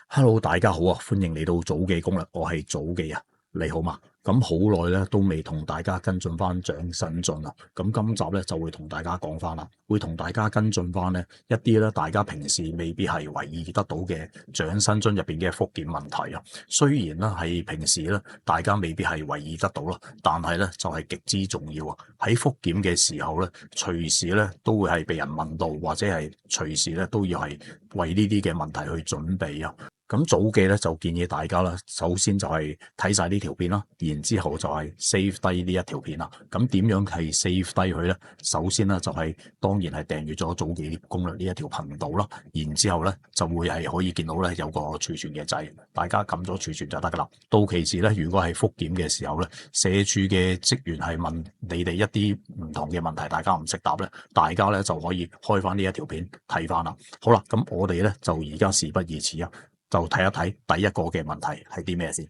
Hello，大家好啊，歡迎嚟到早記攻略，我係早記啊，你好嘛？咁好耐咧都未同大家跟進翻長新進啦，咁今集咧就會同大家講翻啦，會同大家跟進翻呢一啲咧大家平時未必係留意得到嘅長新進入邊嘅復檢問題啊。雖然咧係平時咧大家未必係留意得到啦，但係咧就係極之重要啊！喺復檢嘅時候咧，隨時咧都會係被人問到，或者係隨時咧都要係為呢啲嘅問題去準備啊。咁早記咧就建議大家啦，首先就係睇晒呢條片啦，然之後就係 save 低呢一條片啦。咁點樣係 save 低佢咧？首先咧就係當然係訂閱咗早記攻略呢一條頻道啦。然之後咧就會係可以見到咧有個儲存嘅掣，大家撳咗儲存就得噶啦。到其時咧，如果係復檢嘅時候咧，社署嘅職員係問你哋一啲唔同嘅問題，大家唔識答咧，大家咧就可以開翻呢一條片睇翻啦。好啦，咁我哋咧就而家事不宜遲啊！就睇一睇第一個嘅問題係啲咩先。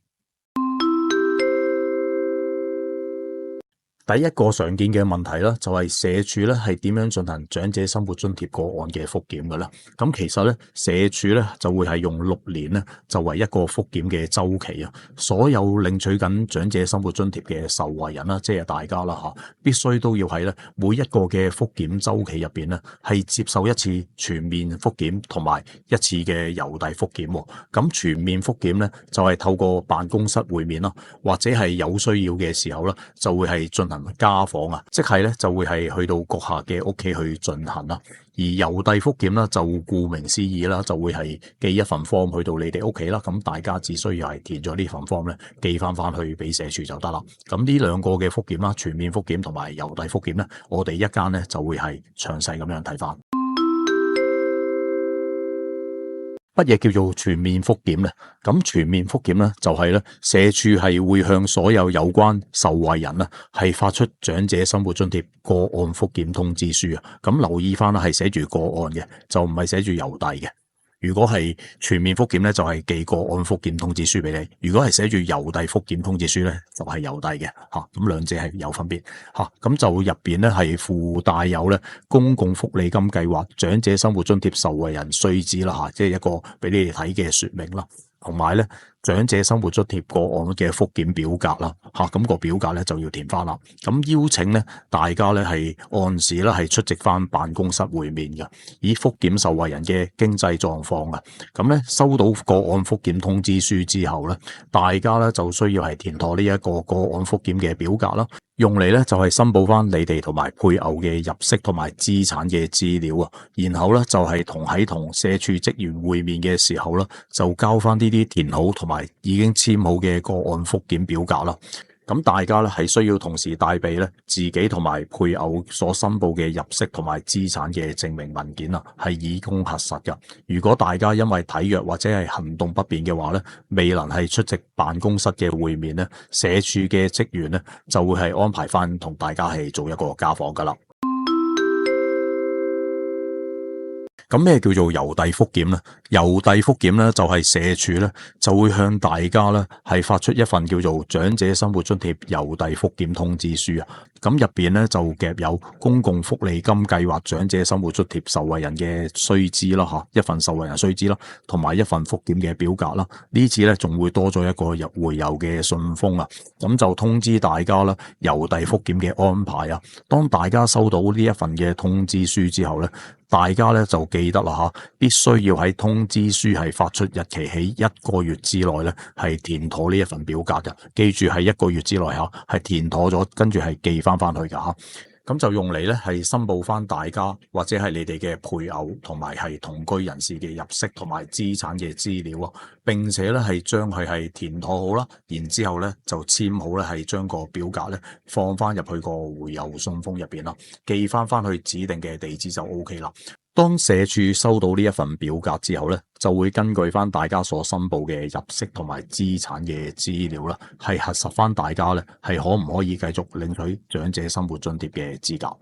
第一個常見嘅問題咧，就係社署咧係點樣進行長者生活津貼個案嘅復檢嘅咧？咁其實咧，社署咧就會係用6年咧就為一個復檢嘅週期啊。所有領取緊長者生活津貼嘅受惠人啦，即係大家啦嚇，必須都要喺咧每一個嘅復檢週期入邊咧，係接受一次全面復檢同埋一次嘅郵遞復檢。咁全面復檢咧就係透過辦公室會面啦，或者係有需要嘅時候啦，就會係進行家訪啊，即係咧就會係去到閣下嘅屋企去進行啦。而郵遞復檢啦，就顧名思義啦，就會係寄一份 form 去到你哋屋企啦。咁大家只需要係填咗呢份 form 咧，寄翻去俾社署就得啦。咁呢兩個嘅復檢啦，全面復檢同埋郵遞復檢咧，我哋一間咧就會係詳細咁樣睇翻。乜嘢叫做全面復檢呢？咁全面復檢呢，就係咧社署係會向所有有關受惠人呢係發出長者生活津貼個案復檢通知書啊。咁留意翻啦，係寫住個案嘅，就唔係寫住郵遞嘅。如果係全面復檢咧，就係寄個案復檢通知書俾你；如果係寫住郵遞復檢通知書咧，就係郵遞嘅嚇。咁兩者係有分別嚇。咁就入邊咧係附帶有咧公共福利金計劃長者生活津貼受惠人須知啦嚇，即係一個俾你哋睇嘅説明啦。同埋咧長者生活津貼個案嘅復檢表格啦嚇，咁個表格咧就要填翻啦。咁邀請咧大家咧係按時咧係出席翻辦公室會面嘅，以復檢受惠人嘅經濟狀況啊。咁咧收到個案復檢通知書之後咧，大家咧就需要係填妥呢一個個案復檢嘅表格啦。用嚟咧就係申報翻你哋同埋配偶嘅入息同埋資產嘅資料啊，然後咧就係同社署職員會面嘅時候啦，就交翻呢啲填好同埋已經簽好嘅個案復檢表格啦。咁大家咧係需要同時帶備咧自己同埋配偶所申報嘅入息同埋資產嘅證明文件啊，係以供核實噶。如果大家因為體弱或者係行動不便嘅話咧，未能係出席辦公室嘅會面咧，社署嘅職員咧就會係安排翻同大家係做一個家訪噶啦。咁咩叫做郵遞復檢呢？郵遞復檢咧就係社署咧就會向大家咧係發出一份叫做長者生活津貼郵遞復檢通知書啊。咁入邊咧就夾有公共福利金計劃長者生活津貼受惠人嘅須知啦嚇，一份受惠人須知啦，同埋一份復檢嘅表格啦。呢次咧仲會多咗一個回郵嘅信封啊。咁就通知大家啦，郵遞復檢嘅安排啊。當大家收到呢一份嘅通知書之後咧，大家咧就記得啦嚇，必須要喺通知書係發出日期起1個月之內咧，係填妥呢一份表格嘅。記住係1個月之內嚇，係填妥咗，跟住係寄翻去㗎嚇。咁就用嚟咧係申報翻大家或者係你哋嘅配偶同埋係同居人士嘅入息同埋資產嘅資料啊，並且咧係將佢係填妥好啦，然之後咧就簽好咧係將個表格咧放翻入去個回郵信封入邊啦，寄翻去指定嘅地址就 OK 啦。當社署收到呢一份表格之後咧，就會根據翻大家所申報嘅入息同埋資產嘅資料啦，係核實翻大家咧係可唔可以繼續領取長者生活津貼嘅資格。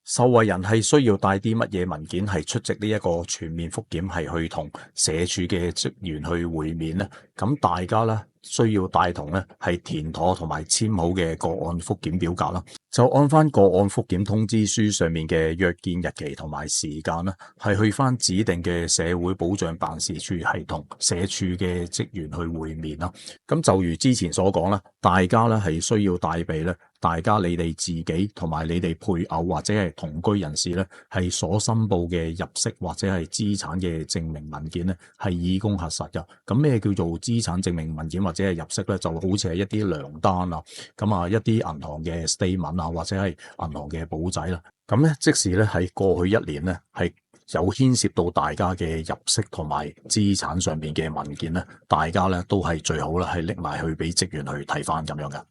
受惠人係需要帶啲乜嘢文件係出席呢一個全面復檢，係去同社署嘅職員去會面呢？咁大家咧需要帶同咧係填妥同埋簽好嘅個案復檢表格啦。就按翻個案復檢通知書上面嘅約見日期同埋時間啦，係去翻指定嘅社會保障辦事處系統社署嘅職員去會面啦。咁就如之前所講啦，大家咧係需要帶備咧，大家你哋自己同埋你哋配偶或者係同居人士咧係所申報嘅入息或者係資產嘅證明文件咧係以供核實嘅。咁咩叫做資產證明文件或者係入息咧？就好似係一啲糧單啊，咁啊一啲銀行嘅 statement 啊，或者係銀行嘅簿仔啦。咁咧即使咧喺過去一年咧係有牽涉到大家嘅入息同埋資產上邊嘅文件咧，大家咧都係最好啦，係拎埋去俾職員去睇翻咁樣嘅。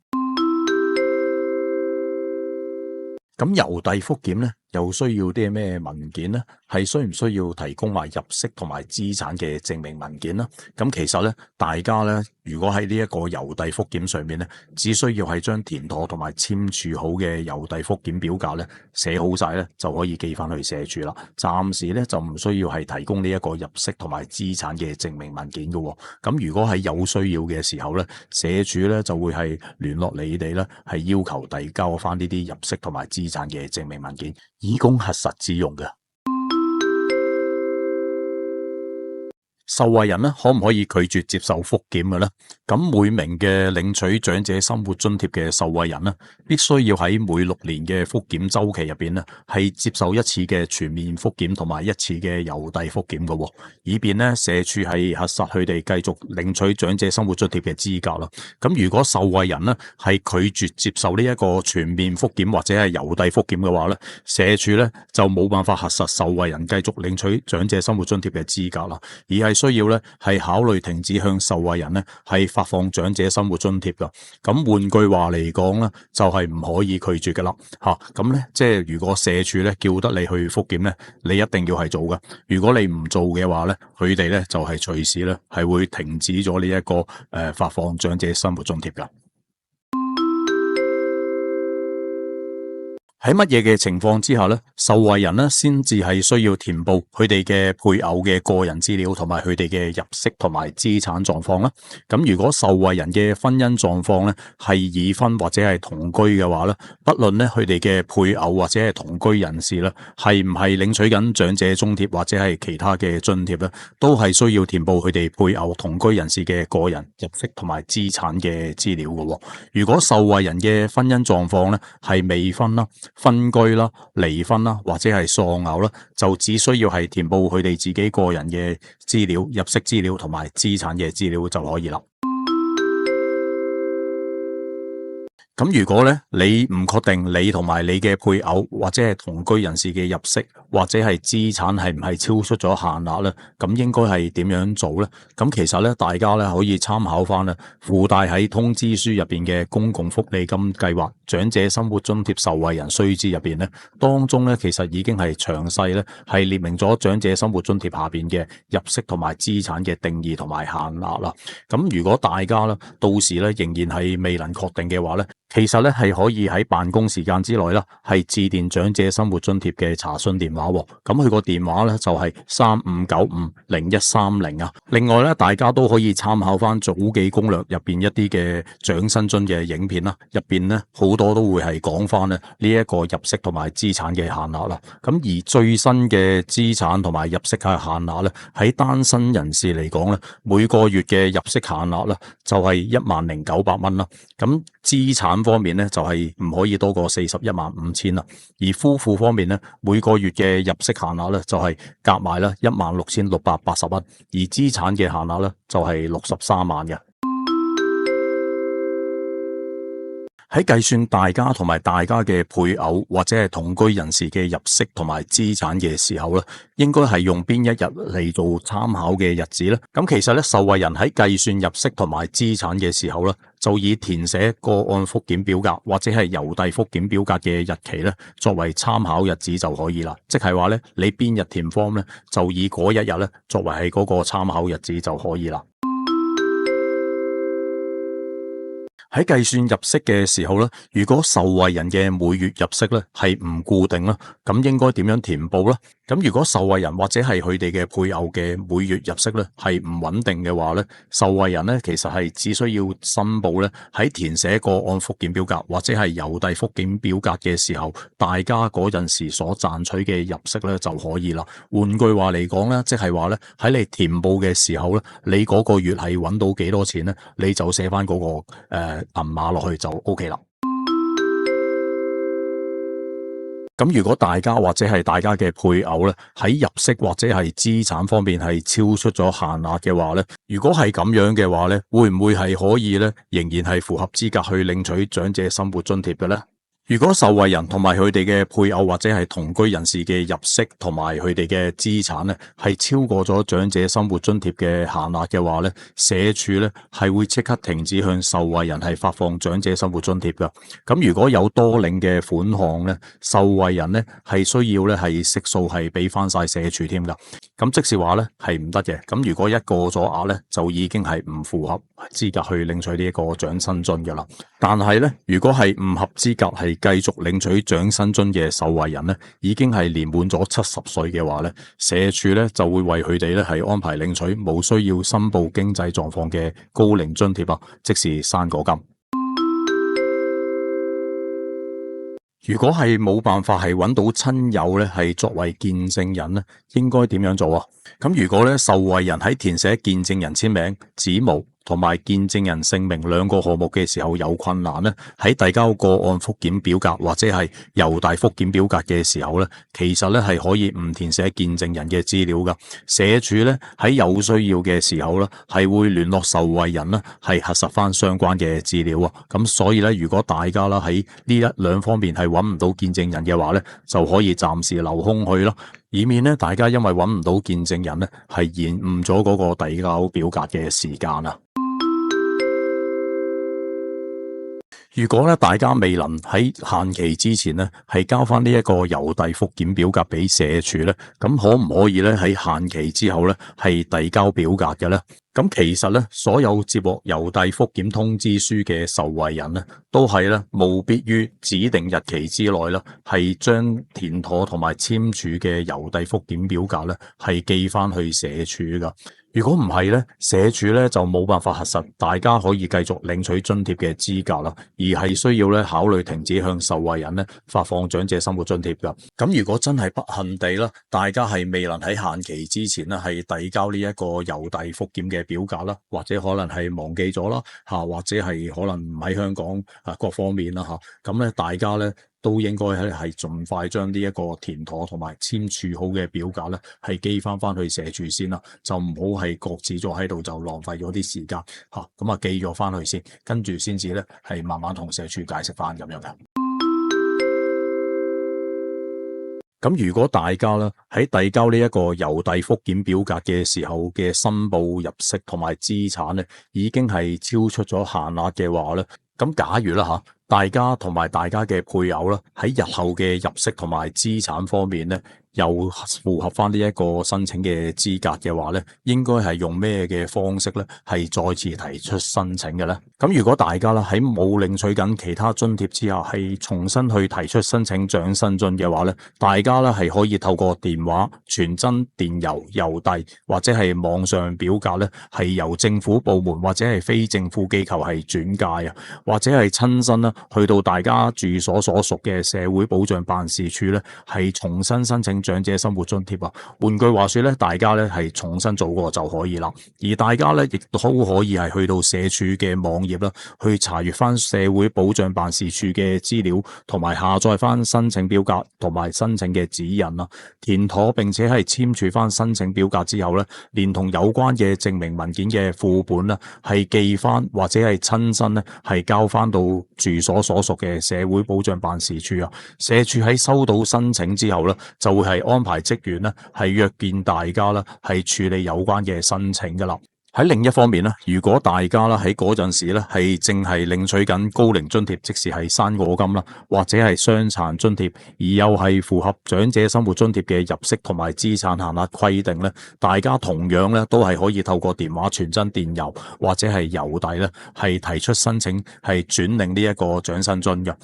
咁郵遞復檢咧，又需要啲咩文件呢？係需唔需要提供埋入息同埋資產嘅證明文件呢？咁其實咧，大家咧，如果喺呢一個郵遞復檢上面咧，只需要係將填妥同埋簽署好嘅郵遞復檢表格咧，寫好晒咧，就可以寄翻去社署啦。暫時咧就唔需要係提供呢一個入息同埋資產嘅證明文件嘅。咁如果係有需要嘅時候咧，社署咧就會係聯絡你哋咧，係要求遞交翻呢啲入息同埋資產嘅證明文件，以供核實之用嘅。受惠人咧可唔可以拒絕接受復檢嘅咧？咁每名嘅領取長者生活津貼嘅受惠人咧，必須要喺每6年嘅復檢周期入邊咧，係接受一次嘅全面復檢同埋一次嘅郵遞復檢嘅，以便咧社署係核實佢哋繼續領取長者生活津貼嘅資格啦。咁如果受惠人咧係拒絕接受呢一個全面復檢或者係郵遞復檢嘅話咧，社署咧就冇辦法核實受惠人繼續領取長者生活津貼嘅資格啦，而係需要咧係考慮停止向受惠人咧係發放長者生活津貼噶。咁換句話嚟講咧，就係唔可以拒絕噶啦吓。咁咧即係如果社署咧叫得你去復檢咧，你一定要係做噶。如果你唔做嘅話咧，佢哋咧就係隨時咧係會停止咗呢一個發放長者生活津貼噶。喺乜嘢嘅情況之下咧，受惠人咧先至係需要填報佢哋嘅配偶嘅個人資料同埋佢哋嘅入息同埋資產狀況啦。咁如果受惠人嘅婚姻狀況咧係已婚或者係同居嘅話咧，不論咧佢哋嘅配偶或者係同居人士咧係唔係領取緊長者津貼或者係其他嘅津貼咧，都係需要填報佢哋配偶同居人士嘅個人入息同埋資產嘅資料嘅。如果受惠人嘅婚姻狀況咧係未婚啦、分居啦、離婚啦，或者係喪偶啦，就只需要係填報佢哋自己個人嘅資料、入息資料同埋資產嘅資料就可以啦。咁如果咧你唔確定你同埋你嘅配偶或者係同居人士嘅入息或者係資產係唔係超出咗限額咧，咁應該係點樣做咧？咁其實咧大家咧可以參考翻咧附帶喺通知書入邊嘅公共福利金計劃長者生活津貼受惠人須知入邊咧，當中咧其實已經係詳細咧係列明咗長者生活津貼下邊嘅入息同埋資產嘅定義同埋限額啦。咁如果大家咧到時咧仍然係未能確定嘅話咧，其實咧係可以喺辦公時間之內啦，係致電長者生活津貼嘅查詢電話。咁佢個電話咧就係35950130啊。另外咧，大家都可以參考翻早記攻略入邊一啲嘅長生津嘅影片啦，入邊咧好多都會係講翻咧呢一個入息同埋資產嘅限額啦。咁而最新嘅資產同埋入息嘅限額咧，喺單身人士嚟講咧，每個月嘅入息限額咧就係10,900蚊啦。咁資產方面咧就係唔可以多過415000啦，而夫婦方面咧每個月嘅入息限額咧就係夾埋啦16,680蚊，而資產嘅限額咧就係63萬嘅。喺計算大家同埋大家嘅配偶或者係同居人士嘅入息同埋資產嘅時候咧，應該係用邊一日嚟做參考嘅日子咧？咁其實咧，受惠人喺計算入息同埋資產嘅時候咧，就以填寫個案復檢表格或者係郵遞復檢表格嘅日期咧，作為參考日子就可以啦。即係話咧，你邊日填 form 咧，就以嗰一日咧作為係嗰個參考日子就可以啦。喺計算入息嘅時候咧，如果受惠人嘅每月入息咧係唔固定啦，咁應該點樣填報咧？咁如果受惠人或者係佢哋嘅配偶嘅每月入息咧係唔穩定嘅話咧，受惠人咧其實係只需要申報咧喺填寫個案復檢表格或者係郵遞復檢表格嘅時候，大家嗰陣時所賺取嘅入息咧就可以啦。換句話嚟講咧，即係話咧喺你填報嘅時候咧，你嗰個月係揾到幾多錢咧，你就寫翻嗰個銀碼落去就 OK 啦。咁如果大家或者係大家嘅配偶咧喺入息或者係資產方面係超出咗限額嘅話咧，如果係咁樣嘅話咧，會唔會係可以咧仍然係符合資格去領取長者生活津貼嘅咧？如果受惠人同埋佢哋嘅配偶或者係同居人士嘅入息同埋佢哋嘅資產咧係超過咗長者生活津貼嘅限額嘅話咧，社署咧係會即刻停止向受惠人係發放長者生活津貼噶。咁如果有多領嘅款項咧，受惠人咧係需要咧係悉數係俾翻晒社署添噶。咁即是話咧係唔得嘅。咁如果一過咗額咧，就已經係唔符合資格去領取呢一個長生津噶啦。但係咧，如果係唔合資格係繼續領取長生津嘅受惠人咧，已經係年滿咗70歲嘅話咧，社署咧就會為佢哋咧係安排領取冇需要申報經濟狀況嘅高齡津貼啊，即是生果金。如果係冇辦法係揾到親友咧係作為見證人咧，應該點樣做啊？咁如果咧受惠人喺填寫見證人簽名、指模同埋見證人姓名兩個項目嘅時候有困難咧，喺遞交個案復檢表格或者係郵遞復檢表格嘅時候咧，其實咧係可以唔填寫見證人嘅資料噶。社署咧喺有需要嘅時候咧，係會聯絡受惠人啦，係核實翻相關嘅資料啊。咁所以咧，如果大家啦喺呢一兩方面係揾唔到見證人嘅話咧，就可以暫時留空去咯，以免咧大家因為揾唔到見證人咧，係延誤咗嗰個遞交表格嘅時間啊。如果咧大家未能喺限期之前咧係交翻呢一個郵遞復檢表格俾社署咧，咁可唔可以咧喺限期之後咧係遞交表格嘅咧？咁其實咧，所有接獲郵遞復檢通知書嘅受惠人咧，都係咧務必於指定日期之內啦，係將填妥同埋簽署嘅郵遞復檢表格咧，係寄翻去社署噶。如果唔係咧，社署咧就冇辦法核實大家可以繼續領取津貼嘅資格啦，而係需要咧考慮停止向受惠人咧發放長者生活津貼噶。咁如果真係不幸地啦，大家係未能喺限期之前咧係遞交呢一個郵遞復檢嘅表格啦，或者可能係忘記咗啦，或者係可能唔喺香港各方面啦，咁咧大家咧都應該係盡快將呢一個填妥同埋簽署好嘅表格咧係寄翻去社署先啦，就唔好係擱置咗喺度就浪費咗啲時間咁寄咗翻去先，跟住先至咧係慢慢同社署解釋翻咁樣嘅。咁如果大家咧喺遞交呢一個郵遞復檢表格嘅時候嘅申報入息同埋資產咧已經係超出咗限額嘅話咧，咁假如啦大家同埋大家嘅配偶啦喺日後嘅入息同埋資產方面咧又符合翻呢一個申請嘅資格嘅話咧，應該係用咩嘅方式咧係再次提出申請嘅咧？咁如果大家啦喺冇領取緊其他津貼之下係重新去提出申請長生津嘅話咧，大家咧係可以透過電話、傳真、電郵、郵遞或者係網上表格咧係由政府部門或者係非政府機構係轉介啊，或者係親身啦去到大家住所所屬嘅社會保障辦事處咧係重新申請長者生活津貼啊。換句話說咧，大家咧係重新做過就可以啦。而大家咧亦都可以係去到社署嘅網頁啦，去查閱翻社會保障辦事處嘅資料，同埋下載翻申請表格同埋申請嘅指引啦，填妥並且係簽署翻申請表格之後咧，連同有關嘅證明文件嘅副本啦，係寄翻或者係親身咧係交翻到住所所屬嘅社會保障辦事處啊。社署喺收到申請之後咧，就會係安排職員咧係約見大家啦，係處理有關嘅申請噶啦。喺另一方面咧，如果大家啦喺嗰陣時咧係正係領取緊高齡津貼，即使係生果金啦，或者係傷殘津貼，而又係符合長者生活津貼嘅入息同埋資產限額規定咧，大家同樣咧都係可以透過電話、傳真、電郵或者係郵遞咧係提出申請係轉領呢一個長生津嘅。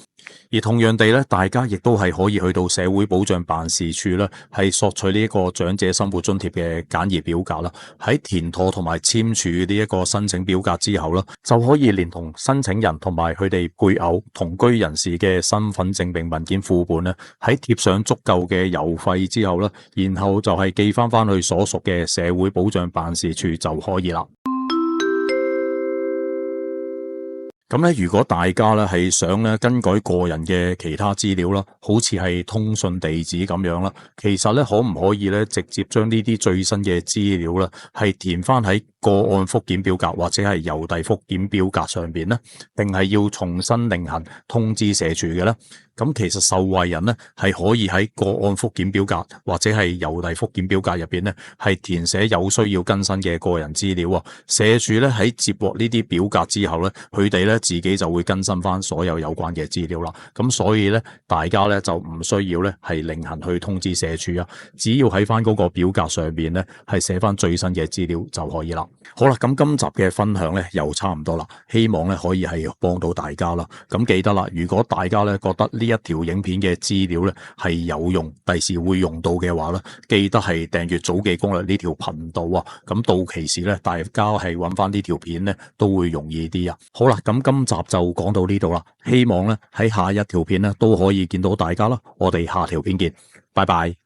而同樣地咧，大家亦都係可以去到社會保障辦事處咧，係索取呢一個長者生活津貼嘅簡易表格啦。喺填妥同埋簽署呢一個申請表格之後啦，就可以連同申請人同埋佢哋配偶同居人士嘅身份證明文件副本咧，喺貼上足夠嘅郵費之後啦，然後就係寄翻去所屬嘅社會保障辦事處就可以啦。咁咧，如果大家咧係想咧更改個人嘅其他資料啦，好似係通訊地址咁樣啦，其實咧可唔可以咧直接將呢啲最新嘅資料咧係填翻喺個案復檢表格或者係郵遞復檢表格上邊呢？定係要重新另行通知社署嘅咧？咁其實受惠人咧係可以喺個案復檢表格或者係郵遞復檢表格入邊咧係填寫有需要更新嘅個人資料啊。社署咧喺接獲呢啲表格之後咧，佢哋咧自己就會更新翻所有有關嘅資料啦。咁所以咧，大家咧就唔需要咧係另行去通知社署啊，只要喺翻嗰個表格上邊咧係寫翻最新嘅資料就可以啦。好啦，咁今集嘅分享咧又差唔多啦，希望咧可以係幫到大家啦。咁記得啦，如果大家咧覺得呢一條影片嘅資料咧係有用，第時會用到嘅話咧，記得係訂閱早記攻略呢條頻道啊。咁到期時咧，大家係揾翻呢條片咧都會容易啲啊。好啦，咁今集就講到呢度啦，希望咧喺下一條片咧都可以見到大家啦。我哋下條片見，拜拜。